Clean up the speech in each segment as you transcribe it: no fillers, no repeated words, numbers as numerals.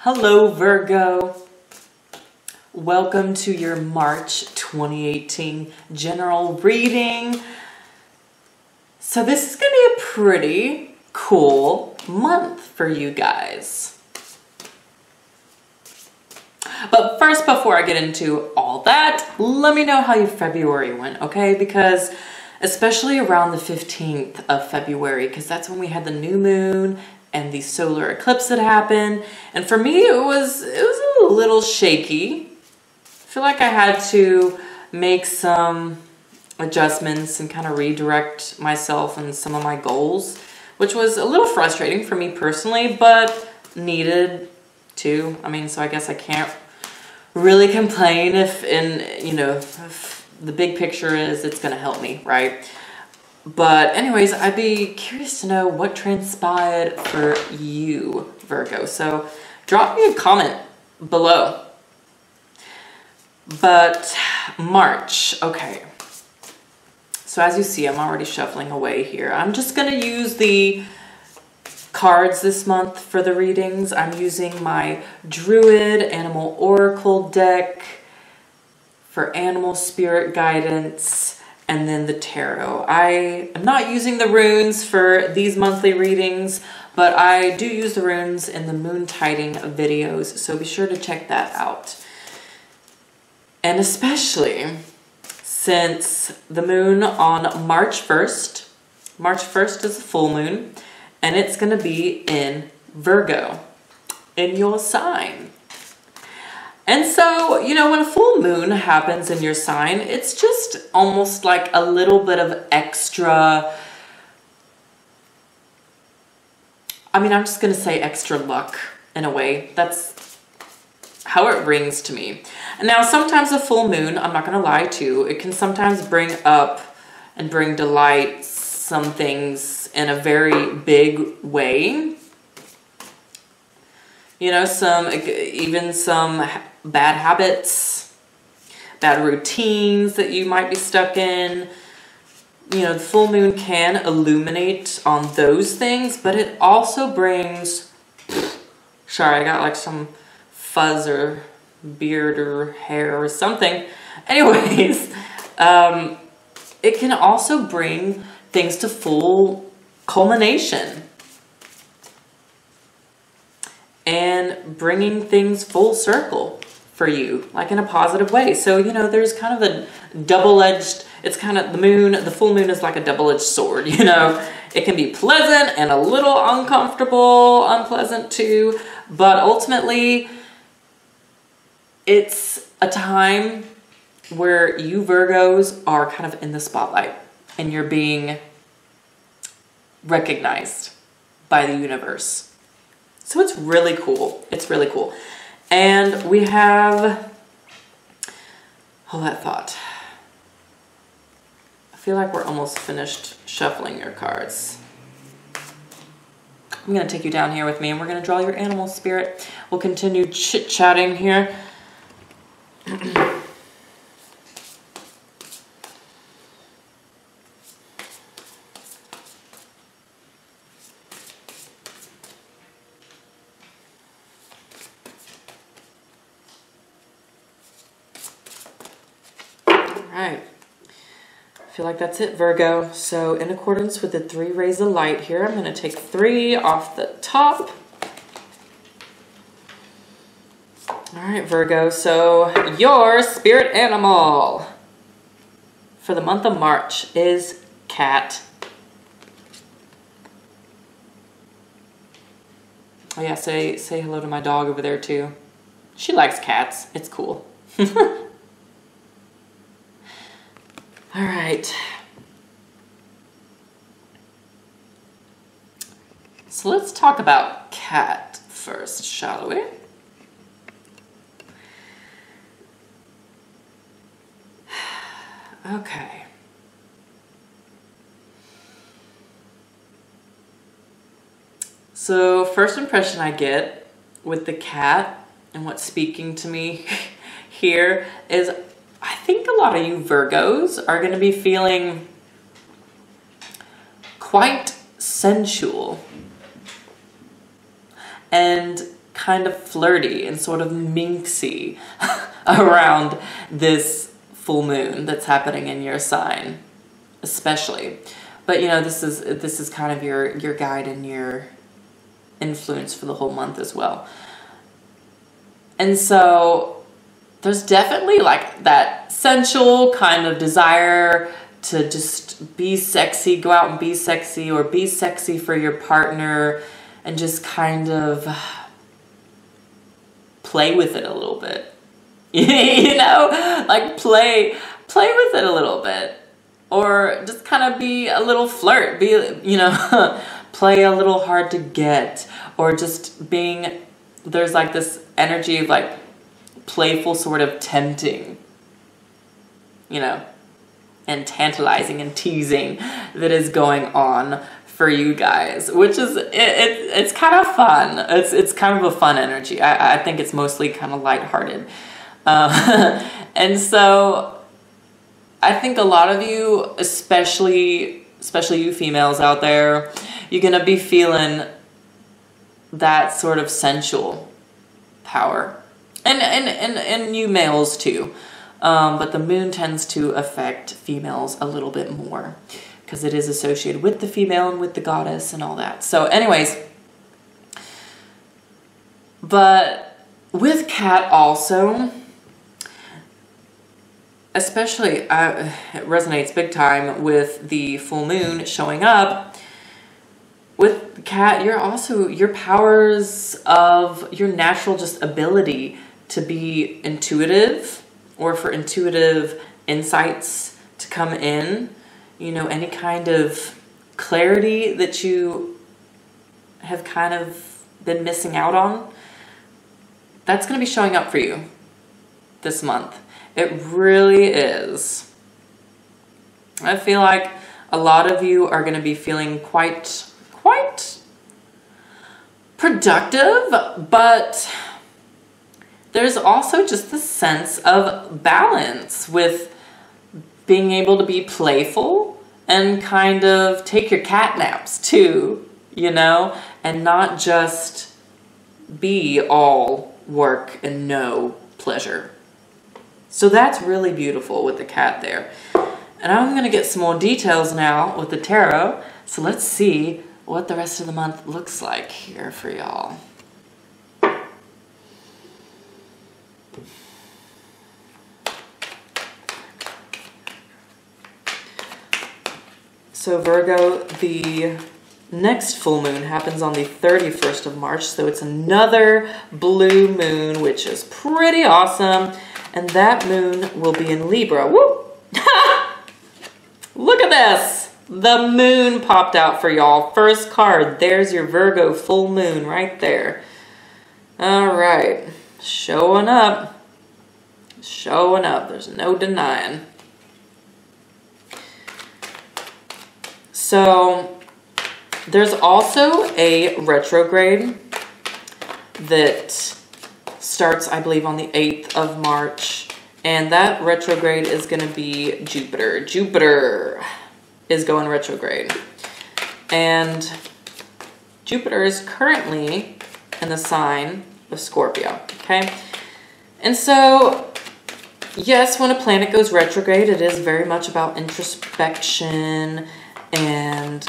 Hello, Virgo. Welcome to your March 2018 general reading. So this is going to be a pretty cool month for you guys. But first, before I get into all that, let me know how your February went, okay? Because especially around the 15th of February, because that's when we had the new moon and the solar eclipse that happened. And for me, it was a little shaky. I feel like I had to make some adjustments and kind of redirect myself and some of my goals, which was a little frustrating for me personally, but needed to. I mean, so I guess I can't really complain if the big picture is it's going to help me, right? But anyways, I'd be curious to know what transpired for you, Virgo. So drop me a comment below. But March, okay. So as you see, I'm already shuffling away here. I'm just going to use the cards this month for the readings. I'm using my Druid Animal Oracle deck for animal spirit guidance, and then the tarot. I am not using the runes for these monthly readings, but I do use the runes in the moon tiding videos, so be sure to check that out. And especially since the moon on March 1st, March 1st is a full moon, and it's going to be in Virgo, in your sign. And so, when a full moon happens in your sign, it's just almost like a little bit of extra, I'm just going to say extra luck in a way. That's how it rings to me. And now sometimes a full moon, I'm not going to lie to, it can sometimes bring up and bring to light some things in a very big way. Even some bad habits, bad routines that you might be stuck in. The full moon can illuminate on those things, but it also brings, sorry, I got like some fuzz or beard or hair or something. Anyways, it can also bring things to full culmination and bringing things full circle for you, like in a positive way. So, there's kind of a double-edged, it's kind of the full moon is like a double-edged sword, It can be pleasant and a little uncomfortable, unpleasant too, but ultimately, it's a time where you Virgos are kind of in the spotlight and you're being recognized by the universe. So it's really cool. It's really cool. And we have, hold that thought. I feel like we're almost finished shuffling your cards. I'm going to take you down here with me and we're going to draw your animal spirit. We'll continue chit-chatting here. Alright, I feel like that's it, Virgo. So in accordance with the 3 rays of light here, I'm going to take 3 off the top. Alright, Virgo, so your spirit animal for the month of March is cat. Oh yeah, say hello to my dog over there too. She likes cats. It's cool. All right. So let's talk about cat first, shall we? Okay. So first impression I get with the cat and what's speaking to me here is I think a lot of you Virgos are going to be feeling quite sensual and kind of flirty and sort of minxy around this full moon that's happening in your sign, especially. But you know, this is kind of your guide and your influence for the whole month as well. And so there's definitely like that sensual kind of desire to just be sexy, go out and be sexy, or be sexy for your partner, and just kind of play with it a little bit. You know, like play with it a little bit, or just kind of be a little flirt, be, you know, play a little hard to get, or just being, there's like this energy of like playful sort of tempting, you know, and tantalizing and teasing that is going on for you guys, which is, it's kind of fun. It's kind of a fun energy. I think it's mostly kind of lighthearted. And so I think a lot of you, especially you females out there, you're gonna be feeling that sort of sensual power, and you males too. But the moon tends to affect females a little bit more because it is associated with the female and with the goddess and all that. So anyways, but with Cat also, especially, it resonates big time with the full moon showing up. With Cat, you're also, your powers of your natural just ability to be intuitive, or for intuitive insights to come in, you know, any kind of clarity that you have kind of been missing out on, that's going to be showing up for you this month. It really is. I feel like a lot of you are going to be feeling quite productive, but there's also just the sense of balance with being able to be playful and kind of take your cat naps too, you know, and not just be all work and no pleasure. So that's really beautiful with the Cat there. And I'm going to get some more details now with the tarot. So let's see what the rest of the month looks like here for y'all. So Virgo, the next full moon happens on the 31st of March. So it's another blue moon, which is pretty awesome. And that moon will be in Libra. Woo! Look at this. The moon popped out for y'all. First card. There's your Virgo full moon right there. All right. Showing up. Showing up. There's no denying. So there's also a retrograde that starts, I believe, on the 8th of March. And that retrograde is going to be Jupiter. Jupiter is going retrograde. And Jupiter is currently in the sign of Scorpio, okay? And so, yes, when a planet goes retrograde, it is very much about introspection and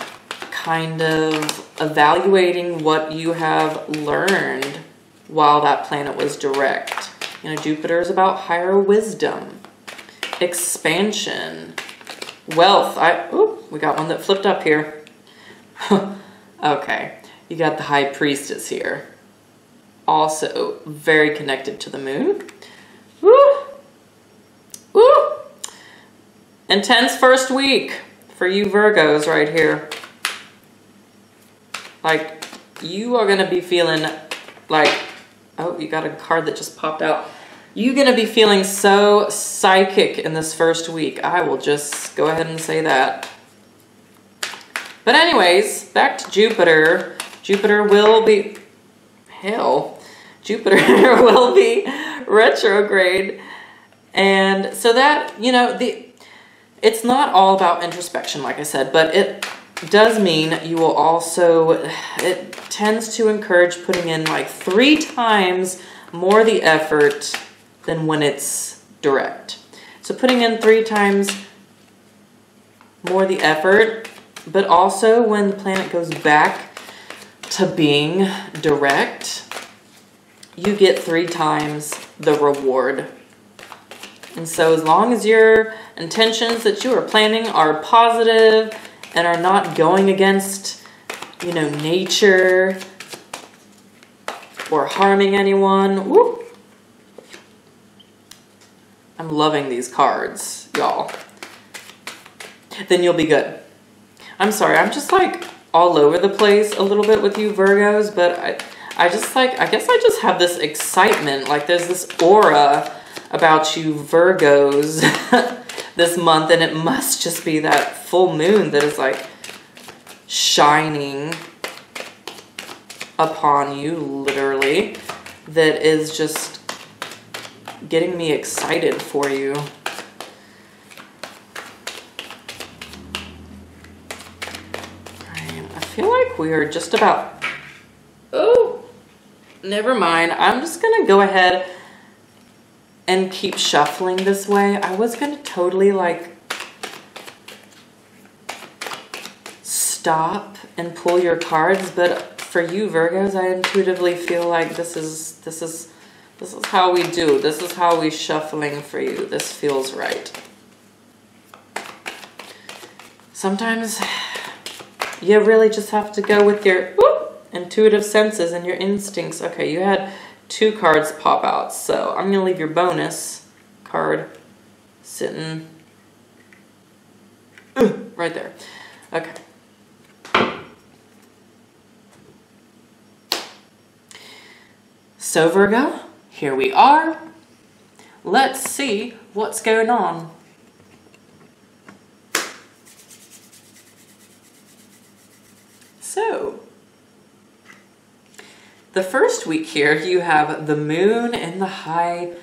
kind of evaluating what you have learned while that planet was direct. You know, Jupiter is about higher wisdom, expansion, wealth. We got one that flipped up here. Okay, you got the High Priestess here. Also very connected to the moon. Woo! Woo! Intense first week for you Virgos right here. Like, you are going to be feeling like, oh, you got a card that just popped out. You're going to be feeling so psychic in this first week. I will just go ahead and say that. But anyways, back to Jupiter. Jupiter will be, Jupiter will be retrograde. And so that, you know, it's not all about introspection, like I said, but does mean you will also, it tends to encourage putting in like 3 times more the effort than when it's direct. So putting in 3 times more the effort, but also when the planet goes back to being direct, you get 3 times the reward. And so as long as your intentions that you are planning are positive and are not going against, you know, nature or harming anyone, whoop. I'm loving these cards, y'all. Then you'll be good. I'm sorry, I'm just like all over the place a little bit with you Virgos, but I just like, I guess I just have this excitement, like there's this aura about you Virgos this month, and it must just be that full moon that is like shining upon you, literally, that is just getting me excited for you. I feel like we are just about, oh, never mind. I'm just gonna go ahead and keep shuffling this way. I was gonna totally like stop and pull your cards, but for you Virgos, I intuitively feel like this is how we do. This is how we shuffling for you. This feels right. Sometimes you really just have to go with your intuitive senses and your instincts. Okay, you had 2 cards pop out, so I'm gonna leave your bonus card sitting right there. Okay. So Virgo, here we are. Let's see what's going on. So, the first week here, you have the moon and the high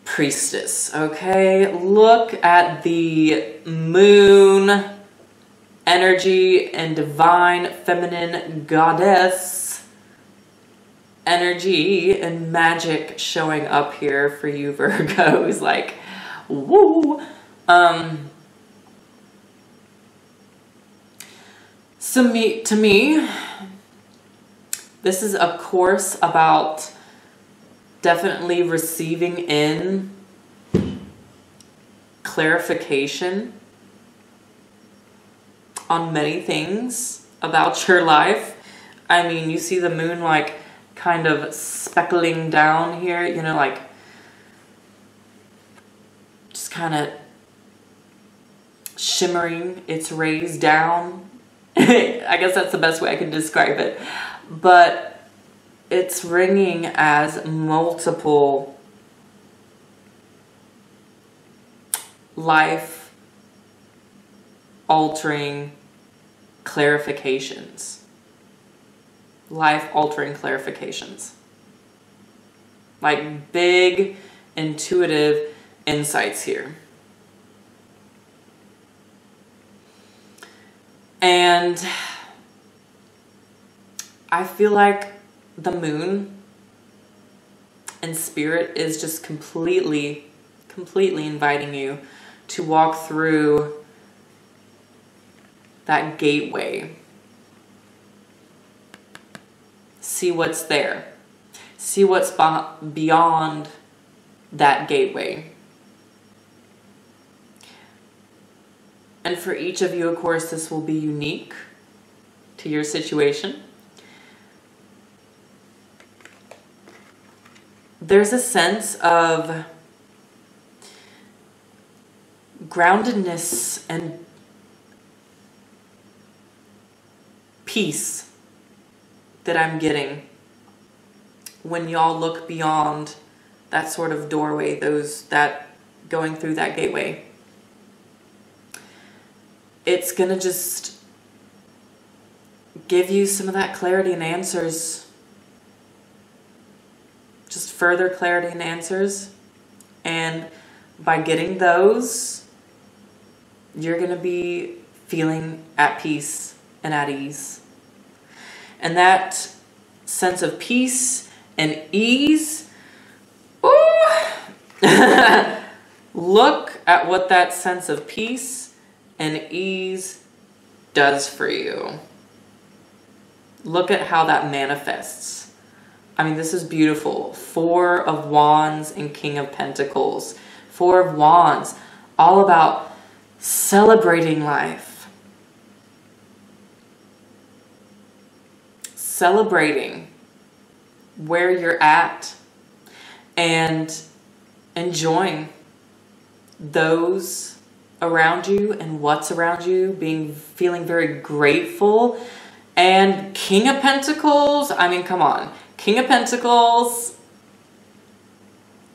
priestess, okay? Look at the moon energy and divine feminine goddess energy and magic showing up here for you Virgos, like, woo! So to me, this is of course about definitely receiving in clarification on many things about your life. I mean, you see the moon like kind of speckling down here, you know, like just kind of shimmering its rays down. I guess that's the best way I can describe it. But it's ringing as multiple life-altering clarifications. Life-altering clarifications. Like big, intuitive insights here. And I feel like the moon and spirit is just completely inviting you to walk through that gateway. See what's there. See what's beyond that gateway. And for each of you, of course, this will be unique to your situation. There's a sense of groundedness and peace that I'm getting when y'all look beyond that sort of doorway, that going through that gateway. It's gonna just give you some of that clarity and answers. Just further clarity and answers. And by getting those, you're gonna be feeling at peace and at ease. And that sense of peace and ease, ooh, look at what that sense of peace and ease does for you. Look at how that manifests. I mean, this is beautiful. 4 of Wands and King of Pentacles. 4 of Wands, all about celebrating life. Celebrating where you're at and enjoying those around you and what's around you, feeling very grateful. And King of Pentacles, I mean, come on. King of Pentacles,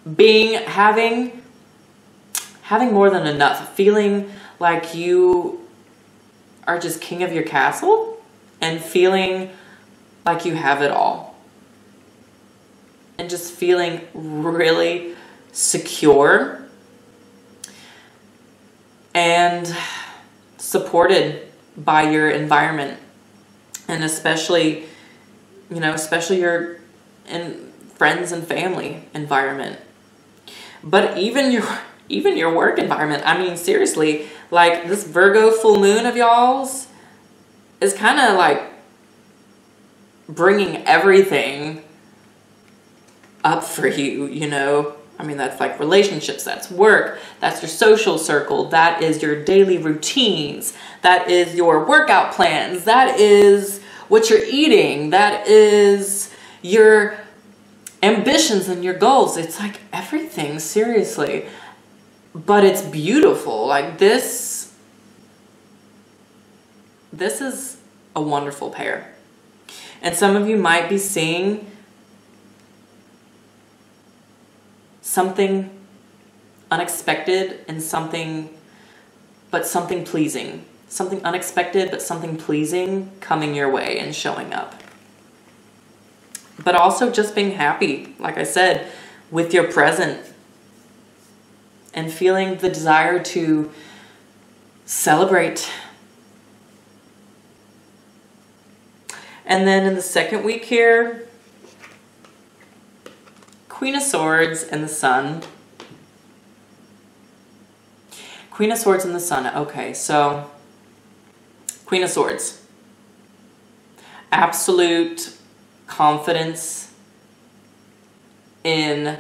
having more than enough, feeling like you are just king of your castle and feeling like you have it all. And just feeling really secure and supported by your environment. And especially your friends and family environment. But even your work environment. I mean, seriously, like this Virgo full moon of y'all's is kind of like bringing everything up for you, you know. I mean, that's like relationships, that's work, that's your social circle, that is your daily routines, that is your workout plans, that is what you're eating, that is your ambitions and your goals. It's like everything, seriously. But it's beautiful. Like this is a wonderful pair. And some of you might be seeing something unexpected and something pleasing. Something unexpected, but something pleasing coming your way and showing up. But also just being happy, like I said, with your present. And feeling the desire to celebrate. And then in the second week here, Queen of Swords and the Sun. Queen of Swords and the Sun. Okay, so Queen of Swords. Absolute confidence in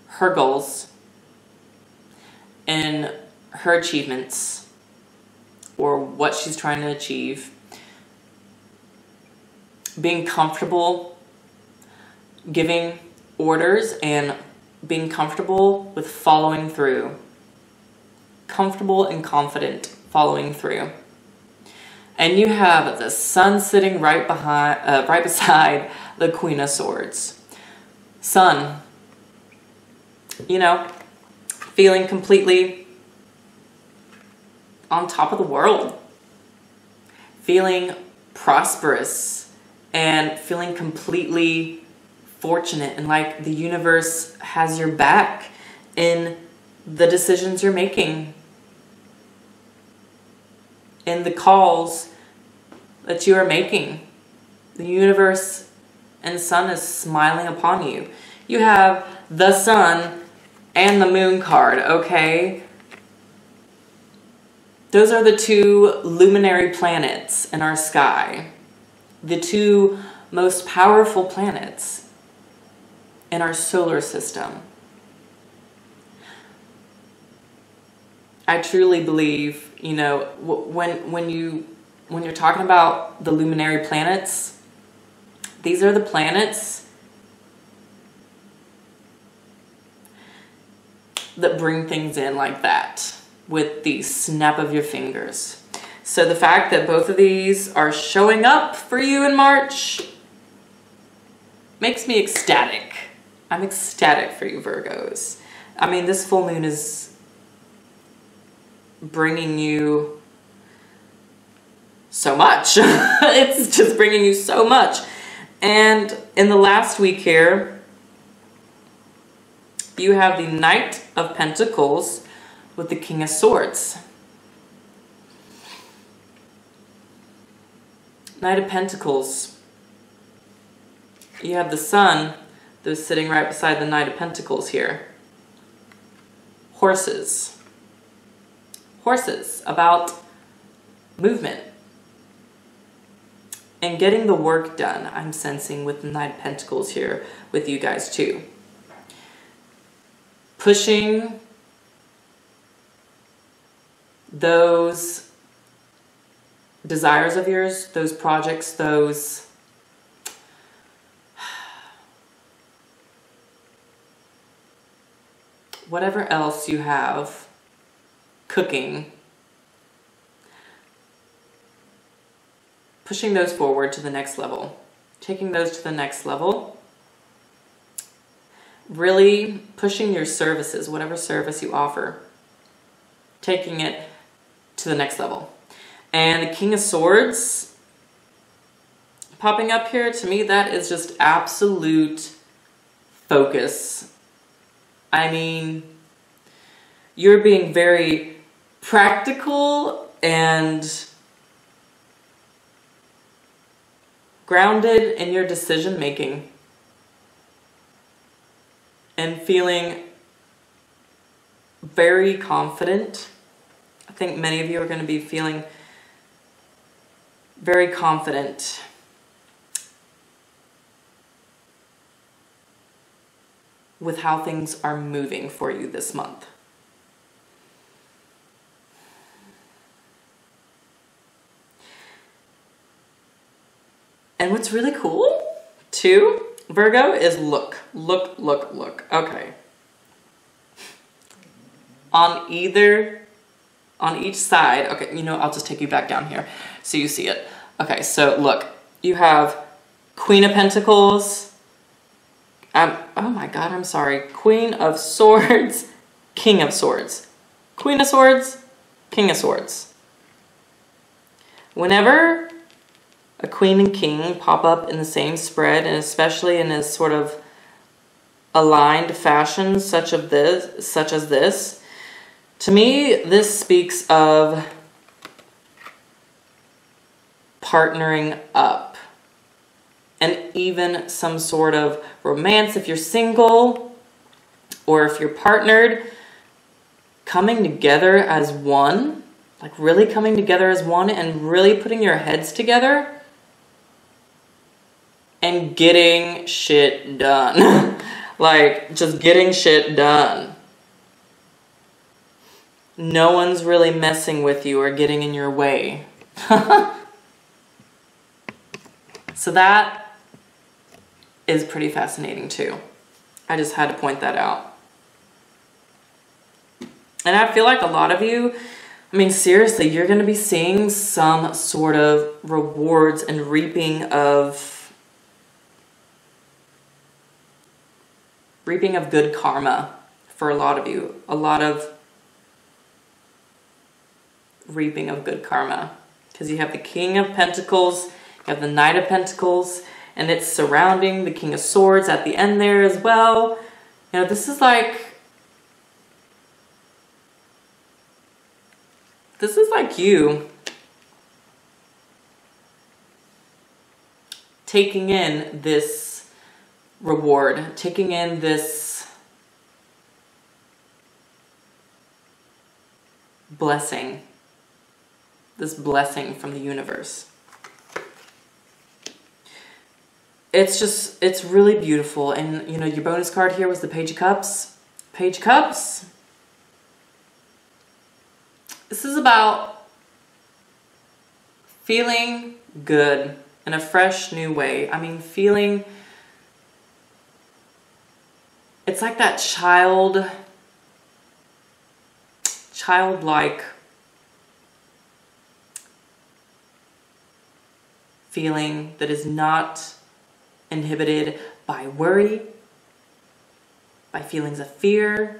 her goals, in her achievements, or what she's trying to achieve. Being comfortable giving orders and being comfortable with following through. Comfortable and confident following through. And you have the Sun sitting right beside the Queen of Swords. Sun, you know, feeling completely on top of the world. Feeling prosperous and feeling completely fortunate and like the universe has your back in the decisions you're making, in the calls that you are making. The universe and Sun is smiling upon you. You have the Sun and the Moon card, okay? Those are the 2 luminary planets in our sky. The 2 most powerful planets in our solar system. I truly believe, you know, when you're talking about the luminary planets, these are the planets that bring things in like that with the snap of your fingers. So the fact that both of these are showing up for you in March makes me ecstatic. I'm ecstatic for you, Virgos. I mean, this full moon is bringing you so much. It's just bringing you so much. And in the last week here, you have the Knight of Pentacles with the King of Swords. Knight of Pentacles. You have the Sun that's sitting right beside the Knight of Pentacles here. Horses. Horses, about movement. And getting the work done, I'm sensing with the Knight of Pentacles here with you guys too. Pushing those desires of yours, those projects, those whatever else you have cooking, pushing those forward to the next level, taking those to the next level, really pushing your services, whatever service you offer, taking it to the next level. And the King of Swords popping up here, to me, that is just absolute focus. I mean, you're being very practical and grounded in your decision making and feeling very confident. I think many of you are going to be feeling very confident with how things are moving for you this month. And what's really cool, too, Virgo, is look. Okay. On each side, okay, you know, I'll just take you back down here so you see it. Okay, so look, you have Queen of Pentacles, oh my God, I'm sorry, Queen of Swords, King of Swords. Queen of Swords, King of Swords. Whenever a queen and king pop up in the same spread, and especially in a sort of aligned fashion such as this, to me, this speaks of partnering up and even some sort of romance if you're single or if you're partnered, coming together as one, like really coming together as one and really putting your heads together and getting shit done. Like, just getting shit done. No one's really messing with you or getting in your way. So that is pretty fascinating too. I just had to point that out. And I feel like a lot of you, I mean, seriously, you're going to be seeing some sort of rewards and reaping of good karma for a lot of you. A lot of reaping of good karma. Because you have the King of Pentacles, you have the Knight of Pentacles, and it's surrounding the King of Swords at the end there as well. You know, this is like you taking in this reward, taking in this blessing from the universe. It's really beautiful. And you know, your bonus card here was the Page of Cups. Page of Cups. This is about feeling good in a fresh new way. I mean, feeling, it's like that childlike feeling that is not inhibited by worry, by feelings of fear.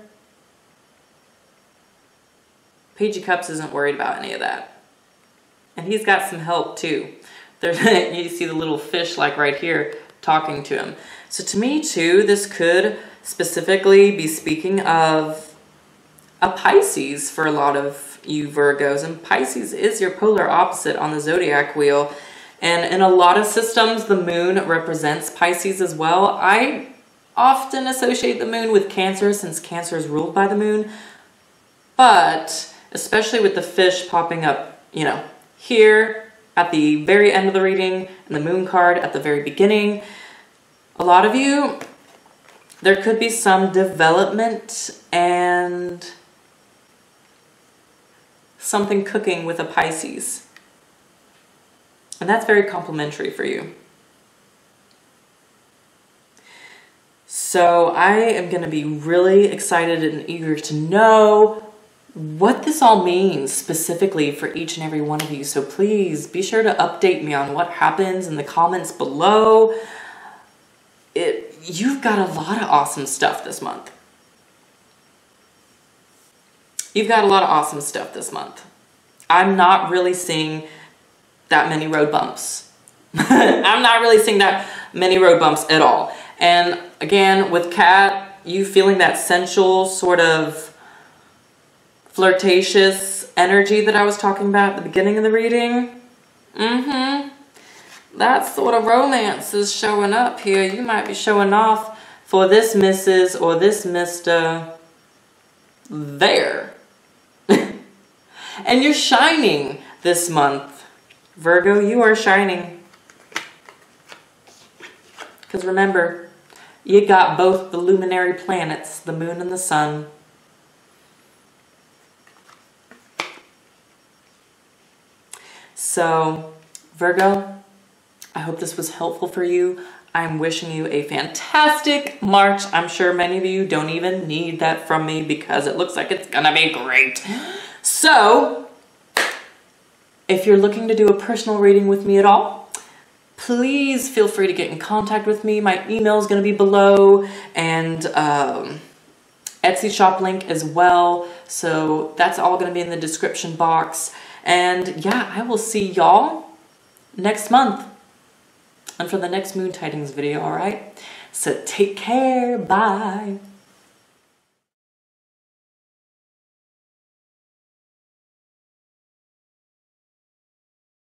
Page of Cups isn't worried about any of that. And he's got some help too. You see the little fish like right here talking to him. So to me too, this could specifically be speaking of a Pisces for a lot of you Virgos. And Pisces is your polar opposite on the zodiac wheel. And in a lot of systems, the moon represents Pisces as well. I often associate the moon with Cancer since Cancer is ruled by the moon. But especially with the fish popping up, you know, here at the very end of the reading and the moon card at the very beginning, a lot of you, there could be some development and something cooking with a Pisces. And that's very complimentary for you. So I am going to be really excited and eager to know what this all means specifically for each and every one of you. So please be sure to update me on what happens in the comments below. You've got a lot of awesome stuff this month. You've got a lot of awesome stuff this month. I'm not really seeing that many road bumps. I'm not really seeing that many road bumps at all. And again, with Kat, you feeling that sensual sort of flirtatious energy that I was talking about at the beginning of the reading. That sort of romance is showing up here. You might be showing off for this Mrs. or this Mr. there. And you're shining this month. Virgo, you are shining. Because remember, you got both the luminary planets, the moon and the sun. So, Virgo, I hope this was helpful for you. I'm wishing you a fantastic March. I'm sure many of you don't even need that from me because it looks like it's gonna be great. So, if you're looking to do a personal reading with me at all, please feel free to get in contact with me. My email is going to be below, and Etsy shop link as well. So that's all going to be in the description box. And yeah, I will see y'all next month and for the next moon tidings video, all right? So take care. Bye.